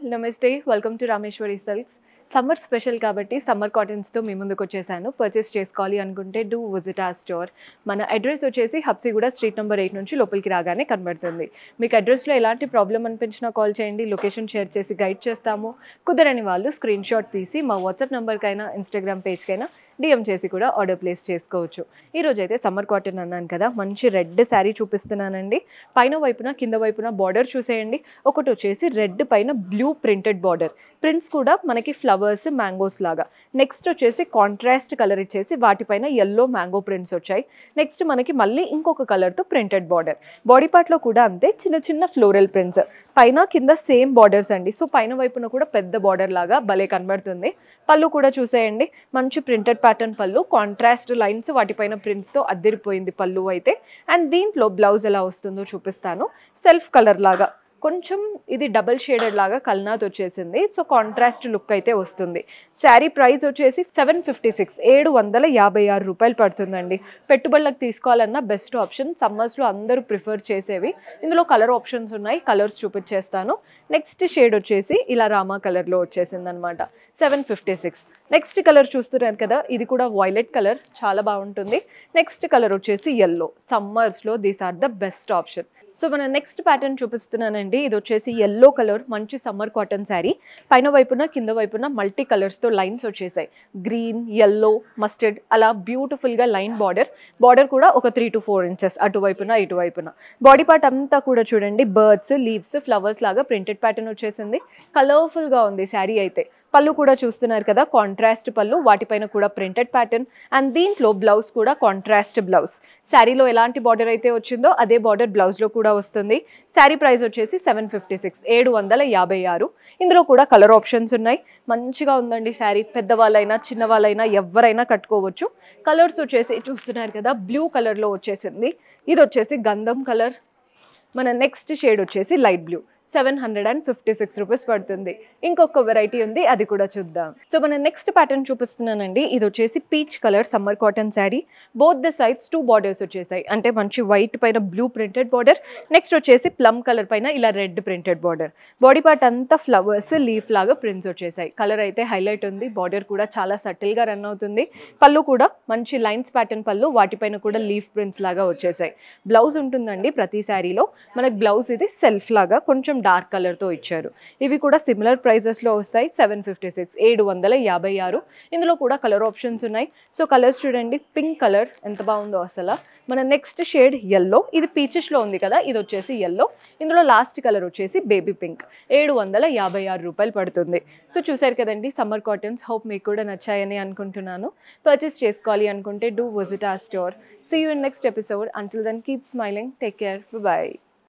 నమస్తే welcome to Rameshwari silks summer special కాబట్టి summer కాటన్స్తో మీ ముందుకు వచ్చేసాను పర్చేస్ చేసుకోవాలి అనుకుంటే డూ విజిట్ ఆ స్టోర్ మన అడ్రస్ వచ్చేసి హబ్సిగూడ స్ట్రీట్ నెంబర్ 8 నుంచి లోపలికి రాగానే కనబడుతుంది మీకు అడ్రస్లో ఎలాంటి ప్రాబ్లం అనిపించినా కాల్ చేయండి లొకేషన్ షేర్ చేసి గైడ్ చేస్తాము కుదరని వాళ్ళు స్క్రీన్ షాట్ తీసి మా వాట్సాప్ నెంబర్కైనా ఇన్స్టాగ్రామ్ పేజ్కైనా డిఎం చేసి కూడా ఆర్డర్ ప్లేస్ చేసుకోవచ్చు ఈరోజు అయితే సమ్మర్ కాటన్ అన్నాను కదా మంచి రెడ్ శారీ చూపిస్తున్నానండి పైన వైపున కింద వైపున బార్డర్ చూసేయండి ఒకటి వచ్చేసి రెడ్ పైన బ్లూ ప్రింటెడ్ బార్డర్ ప్రింట్స్ కూడా మనకి ఫ్లవర్స్ మ్యాంగోస్ లాగా నెక్స్ట్ వచ్చేసి కాంట్రాస్ట్ కలర్ ఇచ్చేసి వాటిపైన ఎల్లో మ్యాంగో ప్రింట్స్ వచ్చాయి నెక్స్ట్ మనకి మళ్ళీ ఇంకొక కలర్తో ప్రింటెడ్ బార్డర్ బాడీ పార్ట్లో కూడా అంతే చిన్న చిన్న ఫ్లోరల్ ప్రింట్స్ పైన కింద సేమ్ బార్డర్స్ అండి సో పైన వైపున కూడా పెద్ద బార్డర్ లాగా భలే కనబడుతుంది పళ్ళు కూడా చూసేయండి మంచి ప్రింటెడ్ ప్యాటర్న్ పళ్ళు కాంట్రాస్ట్ లైన్స్ వాటిపైన ప్రింట్స్తో అద్దరిపోయింది పళ్ళు అయితే అండ్ దీంట్లో బ్లౌజ్ ఎలా వస్తుందో చూపిస్తాను సెల్ఫ్ కలర్ లాగా కొంచెం ఇది డబల్ షేడెడ్ లాగా కల్నాథ్ వచ్చేసింది సో కాంట్రాస్ట్ లుక్ అయితే వస్తుంది శారీ ప్రైస్ వచ్చేసి 756 రూపాయలు పడుతుందండి పెట్టుబడులకు తీసుకోవాలన్నా బెస్ట్ ఆప్షన్ సమ్మర్స్లో అందరూ ప్రిఫర్ చేసేవి ఇందులో కలర్ ఆప్షన్స్ ఉన్నాయి కలర్స్ చూపించేస్తాను నెక్స్ట్ షేడ్ వచ్చేసి ఇలా రామా కలర్లో వచ్చేసింది అనమాట 756 నెక్స్ట్ కలర్ చూస్తున్నారు కదా ఇది కూడా వైలెట్ కలర్ చాలా బాగుంటుంది నెక్స్ట్ కలర్ వచ్చేసి ఎల్లో సమ్మర్స్లో these are the best option so మన నెక్స్ట్ ప్యాటర్న్ చూపిస్తున్నానండి ఇది వచ్చేసి ఎల్లో కలర్ మంచి సమ్మర్ కాటన్ శారీ పైన వైపున కింద వైపున మల్టీ కలర్స్తో లైన్స్ వచ్చేసాయి గ్రీన్ ఎల్లో మస్టర్డ్ అలా బ్యూటిఫుల్గా లైన్ బార్డర్ కూడా ఒక 3 to 4 ఇంచెస్ అటువైపున ఇటువైపున బాడీ పార్ట్ అంతా కూడా చూడండి బర్డ్స్ లీవ్స్ ఫ్లవర్స్ లాగా ప్రింటెడ్ ప్యాటర్న్ వచ్చేసింది కలర్ఫుల్గా ఉంది శారీ అయితే పళ్ళు కూడా చూస్తున్నారు కదా కాంట్రాస్ట్ పళ్ళు వాటిపైన కూడా ప్రింటెడ్ ప్యాటర్న్ అండ్ దీంట్లో బ్లౌజ్ కూడా కాంట్రాస్ట్ బ్లౌజ్ శారీలో ఎలాంటి బార్డర్ అయితే వచ్చిందో అదే బార్డర్ బ్లౌజ్లో కూడా వస్తుంది శారీ ప్రైస్ వచ్చేసి 756 ఇందులో కూడా కలర్ ఆప్షన్స్ ఉన్నాయి మంచిగా ఉందండి శారీ పెద్దవాళ్ళైనా చిన్నవాళ్ళైనా ఎవరైనా కట్టుకోవచ్చు కలర్స్ వచ్చేసి చూస్తున్నారు కదా బ్లూ కలర్లో వచ్చేసింది ఇది వచ్చేసి గంధం కలర్ మన నెక్స్ట్ షేడ్ వచ్చేసి లైట్ బ్లూ 756 రూపీస్ పడుతుంది ఇంకొక వెరైటీ ఉంది అది కూడా చూద్దాం సో మన నెక్స్ట్ ప్యాటర్న్ చూపిస్తున్నానండి ఇది వచ్చేసి peach colour summer cotton sari both the sides 2 borders వచ్చేసాయి అంటే మంచి వైట్ పైన బ్లూ ప్రింటెడ్ బార్డర్ నెక్స్ట్ వచ్చేసి ప్లమ్ కలర్ పైన ఇలా red printed border body part అంతా ఫ్లవర్స్ లీఫ్ లాగా ప్రింట్స్ వచ్చేసాయి కలర్ అయితే హైలైట్ ఉంది బార్డర్ కూడా చాలా సటిల్గా రన్ అవుతుంది పళ్ళు కూడా మంచి లైన్స్ ప్యాటర్న్ పళ్ళు వాటిపైన కూడా లీఫ్ ప్రింట్స్ లాగా వచ్చేసాయి బ్లౌజ్ ఉంటుందండి ప్రతి శారీలో మనకు బ్లౌజ్ ఇది సెల్ఫ్ లాగా కొంచెం డార్క్ కలర్తో ఇచ్చారు ఇవి కూడా సిమిలర్ ప్రైజెస్లో వస్తాయి 756 ఇందులో కూడా కలర్ ఆప్షన్స్ ఉన్నాయి సో కలర్స్ చూడండి పింక్ కలర్ ఎంత బాగుందో అసలు మన నెక్స్ట్ షేడ్ ఎల్లో ఇది పీచెస్లో ఉంది కదా ఇది వచ్చేసి ఎల్లో ఇందులో లాస్ట్ కలర్ వచ్చేసి బేబీ పింక్ 756 రూపాయలు పడుతుంది సో చూసారు కదండి సమ్మర్ కాటన్స్ హోప్ మీకు కూడా నచ్చాయని అనుకుంటున్నాను పర్చేస్ చేసుకోవాలి అనుకుంటే డూ విజిట్ ఆ store see you in next episode until then keep smiling take care by